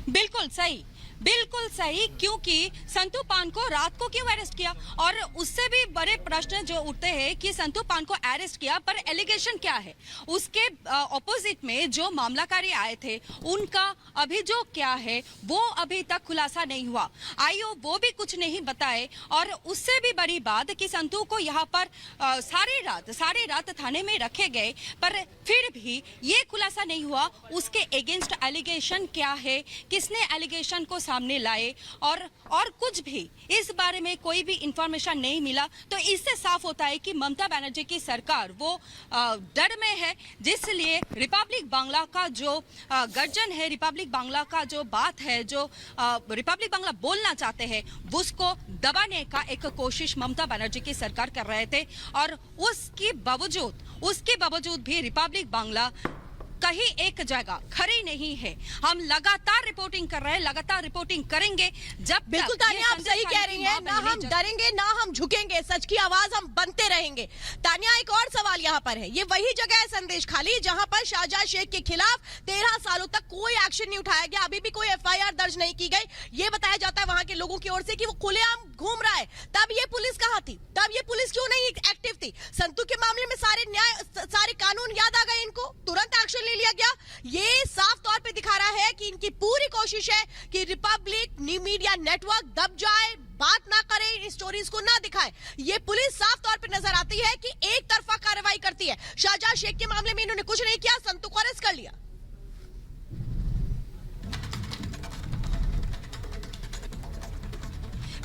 बिल्कुल सही, बिल्कुल सही, क्योंकि संतू पान को रात को क्यों अरेस्ट किया? और उससे भी बड़े प्रश्न जो उठते हैं कि संतू पान को अरेस्ट किया, पर एलिगेशन क्या है? उसके ऑपोजिट में जो मामलाकारी आए थे उनका अभियोग क्या है वो अभी तक खुलासा नहीं हुआ। आईओ वो भी कुछ नहीं बताए। और उससे भी बड़ी बात कि संतू को यहाँ पर सारी रात थाने में रखे गए, पर फिर भी ये खुलासा नहीं हुआ उसके अगेंस्ट एलिगेशन क्या है, किसने एलिगेशन को सामने लाए, और कुछ भी इस बारे में कोई भी इंफॉर्मेशन नहीं मिला। तो इससे साफ होता है कि ममता बनर्जी की सरकार वो डर में है, जिसलिए रिपब्लिक बांग्ला का जो गर्जन है, रिपब्लिक बांग्ला का जो बात है, जो रिपब्लिक बांग्ला बोलना चाहते हैं, उसको दबाने का एक कोशिश ममता बनर्जी की सरकार कर रहे थे। और उसके बावजूद भी रिपब्लिक बांग्ला कहीं एक जगह खड़ी नहीं है। हम लगातार रिपोर्टिंग कर रहे हैं, लगातार रिपोर्टिंग करेंगे। जब बिल्कुल तानिया, आप सही कह रही हैं, ना हम डरेंगे ना हम झुकेंगे, सच की आवाज हम बनते रहेंगे। तानिया, एक और सवाल यहाँ पर है, ये वही जगह है संदेश खाली जहाँ पर शाहजहां शेख के खिलाफ 13 सालों तक कोई एक्शन नहीं उठाया गया, अभी भी कोई FIR दर्ज नहीं की गई। ये बताया जाता है वहां के लोगों की ओर से कि वो खुलेआम घूम रहा है। तब ये पुलिस कहाँ थी? तब ये पुलिस क्यों नहीं एक्टिव थी? संतू के मामले में सारे कानून याद आ गए, इनको तुरंत एक्शन लिया गया। ये साफ तौर पे दिखा रहा है कि इनकी पूरी कोशिश है कि रिपब्लिक मीडिया नेटवर्क दब जाए, बात ना करे, इन स्टोरीज को ना दिखाए। ये पुलिस साफ तौर पे नजर आती है कि एक तरफा कार्रवाई करती है। शाहजहां शेख के मामले में इन्होंने कुछ नहीं किया, संतू को अरेस्ट कर लिया।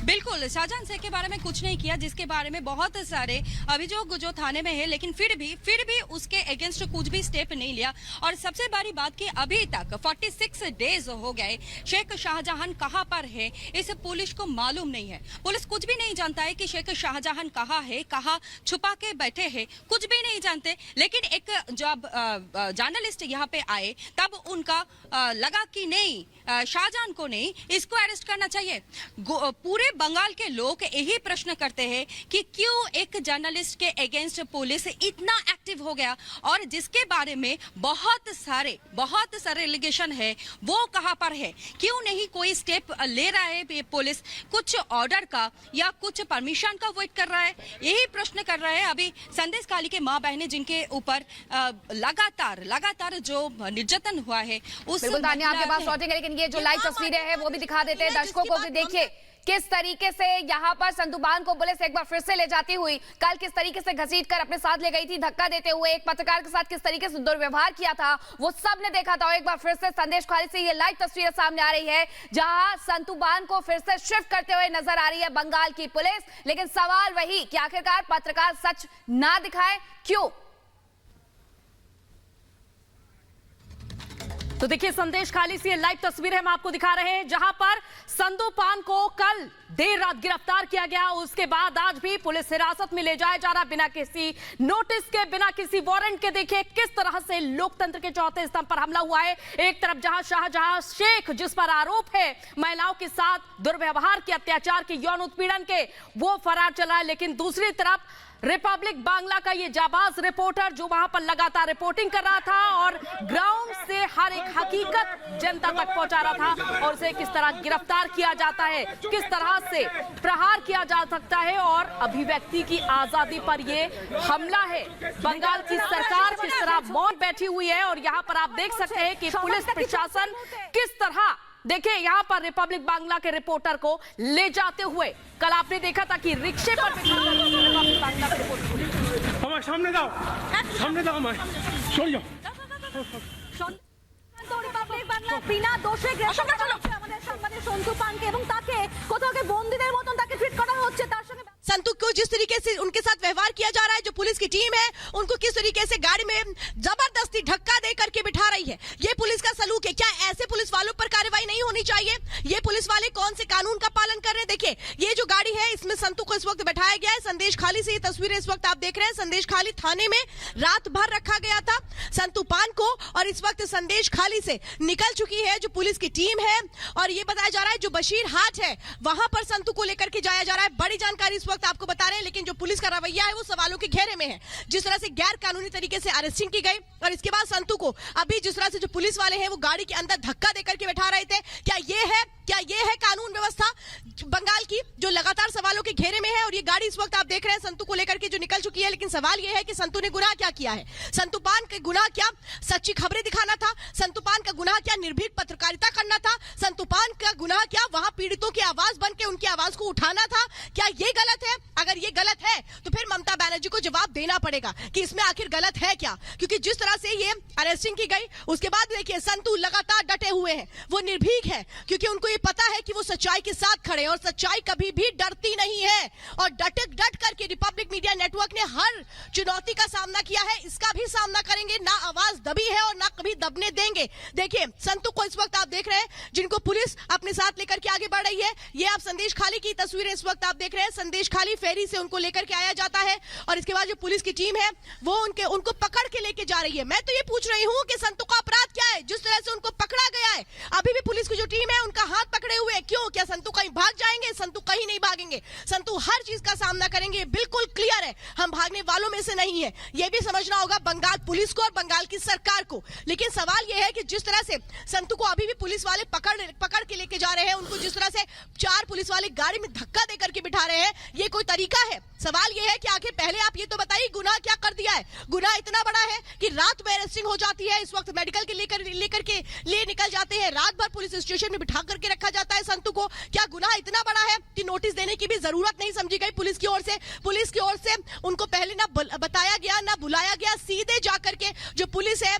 बिल्कुल, शाहजहां शेख के बारे में कुछ नहीं किया, जिसके बारे में बहुत सारे अभियोग जो थाने में है, लेकिन फिर भी उसके अगेंस्ट कुछ भी स्टेप नहीं लिया। और सबसे बड़ी बात कि अभी तक 46 डेज हो गए, शेख शाहजहां कहां पर है इस पुलिस को मालूम नहीं है। पुलिस कुछ भी नहीं जानता है कि शेख शाहजहां कहां है, कहां छुपा के बैठे हैं, कुछ भी नहीं जानते। लेकिन एक जब जर्नलिस्ट यहाँ पे आए तब उनका लगा कि नहीं, शाहजहां को नहीं, इसको अरेस्ट करना चाहिए। पूरे बंगाल के लोग यही प्रश्न करते हैं कि क्यों एक जर्नलिस्ट के अगेंस्ट पुलिस इतना एक्टिव हो गया, और जिसके बारे में बहुत सारे एलिगेशन है, वो कहां पर है? क्यों नहीं कोई स्टेप ले रहा है पुलिस? कुछ ऑर्डर का या कुछ परमिशन का वेट कर रहा है? यही प्रश्न कर रहे हैं अभी संदेश खाली के माँ बहनें, जिनके ऊपर लगातार जो निर्यातन हुआ है। उस आपके पास लौटेंगे, लेकिन ये जो लाइव तस्वीरें हैं वो भी दिखा देते हैं दर्शकों को भी। देखिए किस तरीके से यहाँ पर संतुपान को पुलिस एक बार फिर से ले जाती हुई, कल किस तरीके से घसीटकर अपने साथ ले गई थी, धक्का देते हुए एक पत्रकार के साथ किस तरीके से दुर्व्यवहार किया था, वो सब ने देखा था। एक बार फिर से संदेश खाली से ये लाइव तस्वीरें सामने आ रही है, जहां संतुपान को फिर से शिफ्ट करते हुए नजर आ रही है बंगाल की पुलिस। लेकिन सवाल वही कि आखिरकार पत्रकार सच ना दिखाए, क्यों? तो देखिए संदेश खाली से लाइव तस्वीरें हम आपको दिखा रहे हैं, जहां पर संतू पान को कल देर रात गिरफ्तार किया गया। उसके बाद आज भी पुलिस हिरासत में ले जाया जा रहा, बिना किसी नोटिस के, बिना किसी वारंट के। देखिए किस तरह से लोकतंत्र के चौथे स्तंभ पर हमला हुआ है। एक तरफ जहां शाहजहां शेख, जिस पर आरोप है महिलाओं के साथ दुर्व्यवहार के, अत्याचार के, यौन उत्पीड़न के, वो फरार चला है, लेकिन दूसरी तरफ रिपब्लिक बांग्ला का ये जाबाज रिपोर्टर जो वहां पर लगातार रिपोर्टिंग कर रहा था और ग्राउंड से हर एक हकीकत जनता तक पहुंचा रहा था, और उसे किस तरह गिरफ्तार किया जाता है, किस तरह से प्रहार किया जा सकता है, और अभिव्यक्ति की आजादी पर ये हमला है। बंगाल की सरकार किस तरह मौन बैठी हुई है, और यहाँ पर आप देख सकते हैं कि पुलिस प्रशासन किस तरह, देखिए यहाँ पर रिपब्लिक बांग्ला के रिपोर्टर को ले जाते हुए, कल आपने देखा था कि रिक्शे पर रिपब्लिक बांग्ला के रिपोर्टर हमारे सामने जाओ हमारे छोड़ जाओ। রিপাবলিক বাংলা বিনা দোষে গ্রেফতার করা হচ্ছে আমাদের সাংবাদিক সন্তু পানকে, এবং তাকে কোথাও के বন্দীদের মতন তাকে ট্রিট করা হচ্ছে। তার সঙ্গে संतू को जिस तरीके से उनके साथ व्यवहार किया जा रहा है, जो पुलिस की टीम है उनको किस तरीके से गाड़ी में जबरदस्ती धक्का दे करके बिठा रही है, ये पुलिस का सलूक है। क्या ऐसे पुलिस वालों पर कार्रवाई नहीं होनी चाहिए? ये पुलिस वाले कौन से कानून का पालन कर रहे हैं? देखिए ये जो गाड़ी है, इसमें संतू को इस वक्त बैठाया गया है। संदेश खाली से ये तस्वीरें इस वक्त आप देख रहे हैं। संदेश खाली थाने में रात भर रखा गया था संतू पान को, और इस वक्त संदेश खाली से निकल चुकी है जो पुलिस की टीम है। और ये बताया जा रहा है जो बशीर हाट है वहां पर संतू को लेकर के जाया जा रहा है। बड़ी जानकारी इस वक्त वक्त आपको बता रहे हैं, लेकिन जो पुलिस का रवैया है वो सवालों के घेरे में है। जिस तरह से गैर कानूनी तरीके से अरेस्टिंग की गई और इसके बाद संतू को अभी जिस तरह से जो पुलिस वाले हैं वो गाड़ी के अंदर धक्का देकर के बैठा रहे थे, क्या ये है कानून व्यवस्था बंगाल की, जो लगातार सवालों के घेरे में है। और ये गाड़ी इस वक्त आप देख रहे हैं संतू को लेकर के जो निकल चुकी है, लेकिन सवाल ये है कि संतू ने गुनाह क्या किया है। संतू पान का गुनाह क्या सच्ची खबरें दिखाना था, संतू पान का गुनाह क्या निर्भीक पत्रकारिता करना था, संतू पान का गुनाह क्या वहां पीड़ितों की आवाज बन के उनकी आवाज को उठाना था। क्या ये गलत है? अगर ये गलत है तो फिर ममता बनर्जी को जवाब देना पड़ेगा कि इसमें आखिर गलत है क्या, क्योंकि जिस तरह से ये अरेस्टिंग की गई उसके बाद देखिए संतू लगातार डटे हुए हैं, वो निर्भीक है, क्योंकि उनको ये पता है कि वो सच्चाई के साथ खड़े हैं और सच्चाई कभी भी डरती नहीं है। और डट करके रिपब्लिक मीडिया नेटवर्क ने हर चुनौती का सामना किया है, इसका भी सामना करेंगे। ना आवाज दबी है और ना कभी दबने देंगे। देखिए संतू को इस वक्त आप देख रहे हैं, जिनको पुलिस अपने साथ लेकर के आगे बढ़ रही है। ये आप संदेश खाली की तस्वीरें इस वक्त आप देख रहे हैं। संदेश खाली फेरी से उनको लेकर के आया जाता है और इसके बाद जो पुलिस की टीम है वो उनको पकड़ के लेके जा रही है। मैं तो ये पूछ रही हूँ कि संतू का अपराध क्या है, जिस तरह से उनको पकड़ा गया है। अभी भी पुलिस की जो टीम है उनका हाथ पकड़े हुए है। क्यों? क्या संतू कहीं भाग जाएंगे? संतू कहीं नहीं भागेंगे, संतू हर चीज का सामना करेंगे, बिल्कुल क्लियर है। हम भागने वालों में से नहीं है, ये भी समझना होगा बंगाल पुलिस को और बंगाल की सरकार को। लेकिन सवाल यह है कि जिस तरह से संतू को अभी भी पुलिस वाले पकड़ के लेके जा रहे हैं, उनको जिस तरह से 4 पुलिस वाले गाड़ी में धक्का देकर के बिठा रहे हैं, ये कोई तरीका है? सवाल यह है कि आखिर पहले आप ये तो बताइए गुनाह क्या कर दिया है। गुनाह इतना बड़ा है कि रात में अरेस्टिंग हो जाती है, इस वक्त मेडिकल के लेकर के लिए निकल जाते हैं, रात भर पुलिस स्टेशन में बिठा करके रखा जाता है संतू को। क्या गुनाह इतना बड़ा है कि नोटिस देने की भी जरूरत नहीं समझी गई पुलिस की ओर से? पुलिस की ओर से उनको पहले ना बताया गया ना बुलाया गया, सीधे जाकर के जो पुलिस है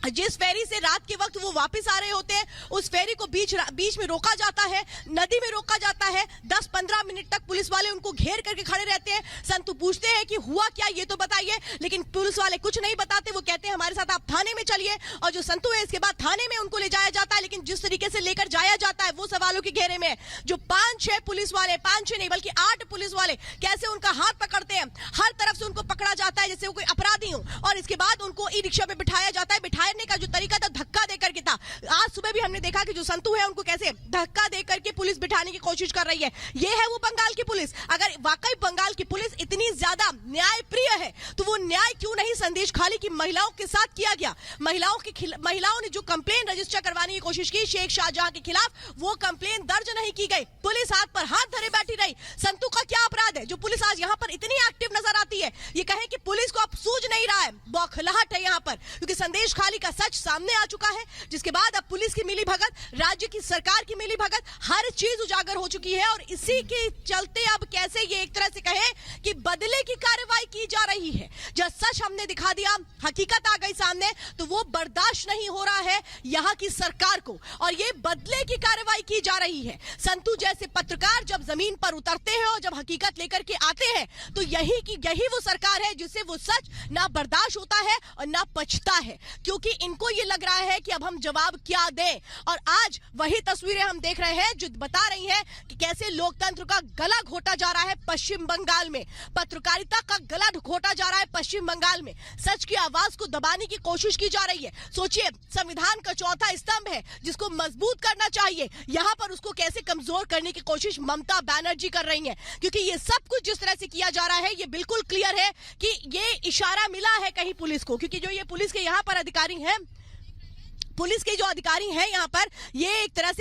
जिस फेरी से रात के वक्त वो वापस आ रहे होते हैं उस फेरी को बीच में रोका जाता है, नदी में रोका जाता है। 10-15 मिनट तक पुलिस वाले उनको घेर करके खड़े रहते हैं। संतू पूछते हैं कि हुआ क्या, ये तो बताइए, लेकिन पुलिस वाले कुछ नहीं बताते। वो कहते हैं हमारे साथ आप थाने में चलिए, और जो संतू है इसके बाद थाने में उनको ले जाया जाता है। लेकिन जिस तरीके से लेकर जाया जाता है वो सवालों के घेरे में है। जो 5-6 पुलिस वाले, 5-6 नहीं बल्कि 8 पुलिस वाले कैसे उनका हाथ पकड़ते हैं, हर तरफ से उनको पकड़ा जाता है जैसे वो कोई अपराधी हो, और इसके बाद उनको ई रिक्शा पे बिठाया जाता है। बिठाने का जो तरीका था धक्का देकर के था। आज सुबह भी हमने देखा कि जो संतू है उनको कैसे धक्का देकर के पुलिस बिठाने की कोशिश कर रही है। ये है वो बंगाल की पुलिस। अगर वाकई बंगाल की पुलिस इतनी ज्यादा न्याय प्रिय है तो वो न्याय क्यों नहीं संदेश खाली की महिलाओं के साथ किया गया? महिलाओं ने जो कंप्लेन रजिस्टर करवाने की कोशिश की शेख शाहजहां के खिलाफ, वो कंप्लेन दर्ज नहीं की गई। पुलिस हाथ पर हाथ धरे बैठी रही। संतू का क्या अपराध है जो पुलिस आज यहाँ पर इतनी एक्टिव नजर आती है? ये कहें कि पुलिस को अब सूझ नहीं रहा है, बौखलाहट है यहाँ पर, क्योंकि संदेश खाली का सच सामने आ चुका है, जिसके बाद अब पुलिस की मिलीभगत, राज्य की सरकार की मिलीभगत, हर चीज उजागर हो चुकी है। और इसी के चलते अब कैसे ये एक तरह से कहे कि बदले की कार्रवाई की जा रही है। जब सच हमने दिखा दिया, हकीकत आ गई सामने, तो वो बर्दाश्त नहीं हो रहा है यहाँ की सरकार को, और ये बदले की कार्रवाई की जा रही है। संतू जैसे पत्रकार जब जमीन पर उतरते हैं और जब हकीकत लेकर के आते हैं, तो यही वो सरकार है जिससे वो सच ना बर्दाश्त होता है और ना पचता है, क्योंकि इनको ये लग रहा है कि अब हम जवाब क्या दें। और आज वही तस्वीरें हम देख रहे हैं जो बता रही हैं कि कैसे लोकतंत्र का गला घोटा जा रहा है पश्चिम बंगाल में, पत्रकारिता का गला घोटा जा रहा है पश्चिम बंगाल में, सच की आवाज को दबाने की कोशिश की जा रही है। सोचिए, संविधान का चौथा स्तंभ है जिसको मजबूत करना चाहिए, यहाँ पर उसको कैसे कमजोर करने की कोशिश ममता बनर्जी कर रही है। क्योंकि ये सब कुछ जिस तरह से किया जा रहा है, ये बिल्कुल क्लियर है कि ये इशारा मिला है कहीं पुलिस को, क्योंकि जो ये पुलिस के यहाँ पर अधिकारी हैं, पुलिस के जो अधिकारी हैं यहाँ पर, ये एक तरह से